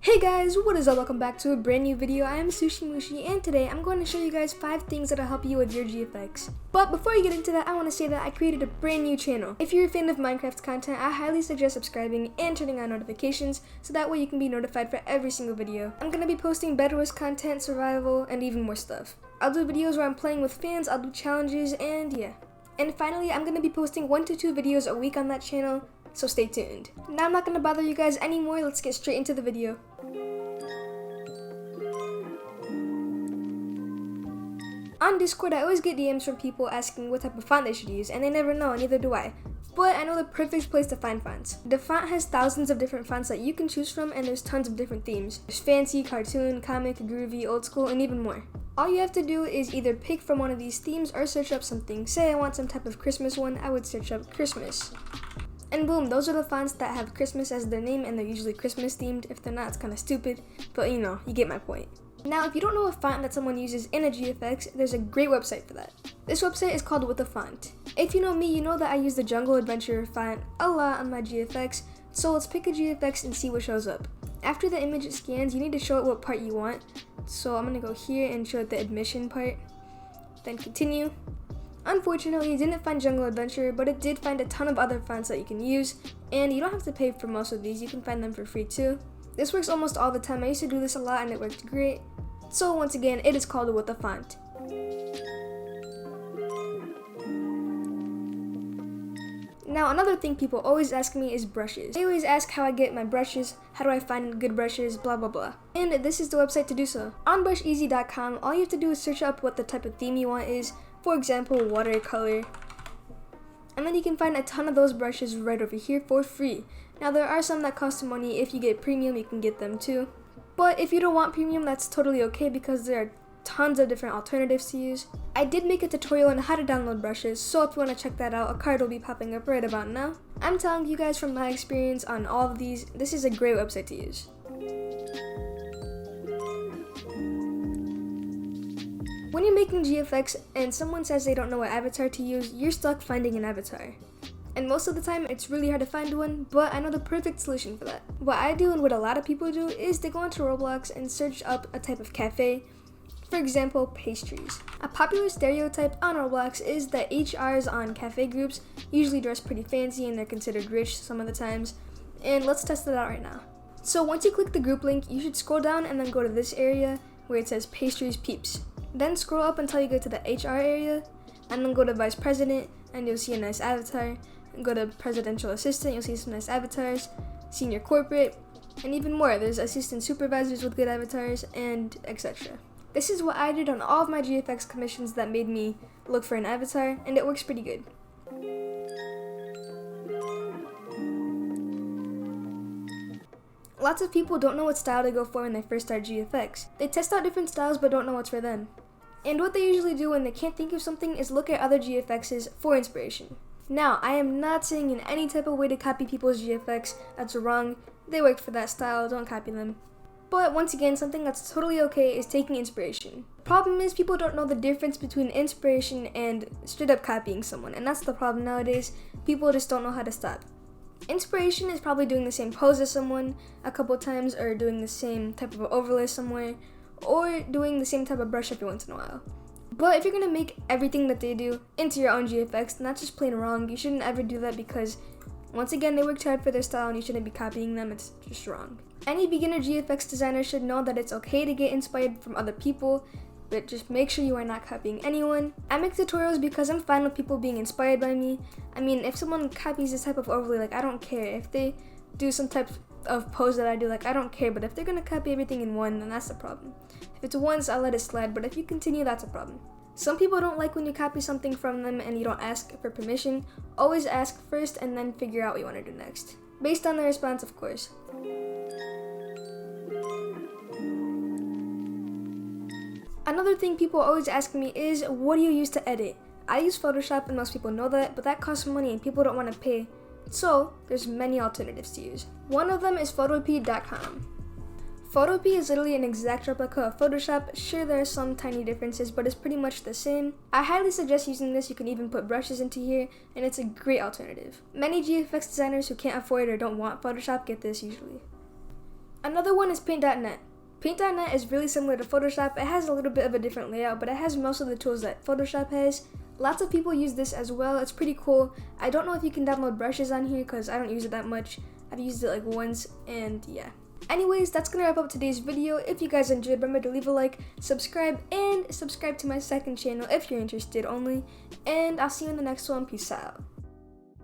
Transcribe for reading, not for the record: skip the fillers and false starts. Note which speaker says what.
Speaker 1: Hey guys, what is up? Welcome back to a brand new video. I am SushiMooshy, and today I'm going to show you guys 5 things that'll help you with your GFX. But before we get into that, I want to say that I created a brand new channel. If you're a fan of Minecraft content, I highly suggest subscribing and turning on notifications so that way you can be notified for every single video. I'm going to be posting bedwars content, survival, and even more stuff. I'll do videos where I'm playing with fans, I'll do challenges, and yeah. And finally, I'm going to be posting 1 to 2 videos a week on that channel, so stay tuned. Now I'm not going to bother you guys anymore, let's get straight into the video. On Discord, I always get DMs from people asking what type of font they should use, and they never know, and neither do I. But I know the perfect place to find fonts. The font has thousands of different fonts that you can choose from, and there's tons of different themes. There's fancy, cartoon, comic, groovy, old school, and even more. All you have to do is either pick from one of these themes or search up something. Say I want some type of Christmas one, I would search up Christmas. And boom, those are the fonts that have Christmas as their name, and they're usually Christmas themed. If they're not, it's kind of stupid, but you know, you get my point. Now, if you don't know a font that someone uses in a GFX, there's a great website for that. This website is called With a Font. If you know me, you know that I use the Jungle Adventure font a lot on my GFX, so let's pick a GFX and see what shows up. After the image scans, you need to show it what part you want. So I'm gonna go here and show it the admission part, then continue. Unfortunately, it didn't find Jungle Adventure, but it did find a ton of other fonts that you can use, and you don't have to pay for most of these, you can find them for free too. This works almost all the time. I used to do this a lot and it worked great. So once again, it is called With a Font. Now another thing people always ask me is brushes. They always ask how I get my brushes, how do I find good brushes, blah blah blah. And this is the website to do so. On brusheasy.com, all you have to do is search up what the type of theme you want is. For example, watercolor. And then you can find a ton of those brushes right over here for free. Now there are some that cost money. If you get premium, you can get them too. But if you don't want premium, that's totally okay because there are tons of different alternatives to use. I did make a tutorial on how to download brushes, so if you want to check that out, a card will be popping up right about now. I'm telling you guys from my experience on all of these, this is a great website to use. When you're making GFX and someone says they don't know what avatar to use, you're stuck finding an avatar. And most of the time, it's really hard to find one, but I know the perfect solution for that. What I do and what a lot of people do is they go into Roblox and search up a type of cafe. For example, pastries. A popular stereotype on Roblox is that HRs on cafe groups usually dress pretty fancy and they're considered rich some of the times. And let's test it out right now. So once you click the group link, you should scroll down and then go to this area where it says pastries peeps. Then scroll up until you go to the HR area, and then go to Vice President, and you'll see a nice avatar. And go to Presidential Assistant, you'll see some nice avatars, Senior Corporate, and even more. There's Assistant Supervisors with good avatars, and etc. This is what I did on all of my GFX commissions that made me look for an avatar, and it works pretty good. Lots of people don't know what style to go for when they first start GFX. They test out different styles but don't know what's for them. And what they usually do when they can't think of something is look at other GFXs for inspiration. Now, I am not saying in any type of way to copy people's GFX, that's wrong. They worked for that style, don't copy them. But once again, something that's totally okay is taking inspiration. The problem is people don't know the difference between inspiration and straight up copying someone, and that's the problem nowadays. People just don't know how to stop. Inspiration is probably doing the same pose as someone a couple times, or doing the same type of overlay somewhere, or doing the same type of brush every once in a while. But if you're gonna make everything that they do into your own GFX, then that's just plain wrong. You shouldn't ever do that because, once again, they worked hard for their style and you shouldn't be copying them. It's just wrong. Any beginner GFX designer should know that it's okay to get inspired from other people, but just make sure you are not copying anyone. I make tutorials because I'm fine with people being inspired by me. I mean, if someone copies this type of overlay, like, I don't care. If they do some type of pose that I do, like, I don't care. But if they're gonna copy everything in one, then that's the problem. If it's once, I'll let it slide, but if you continue, that's a problem. Some people don't like when you copy something from them and you don't ask for permission. Always ask first and then figure out what you want to do next. Based on their response, of course. Another thing people always ask me is, what do you use to edit? I use Photoshop and most people know that, but that costs money and people don't want to pay. So, there's many alternatives to use. One of them is photopea.com. Photopea is literally an exact replica of Photoshop. Sure, there are some tiny differences, but it's pretty much the same. I highly suggest using this. You can even put brushes into here, and it's a great alternative. Many GFX designers who can't afford or don't want Photoshop get this usually. Another one is Paint.net. Paint.net is really similar to Photoshop. It has a little bit of a different layout, but it has most of the tools that Photoshop has. Lots of people use this as well. It's pretty cool. I don't know if you can download brushes on here because I don't use it that much. I've used it like once, and yeah. Anyways, that's gonna wrap up today's video. If you guys enjoyed, remember to leave a like, subscribe to my second channel if you're interested only, and I'll see you in the next one. Peace out.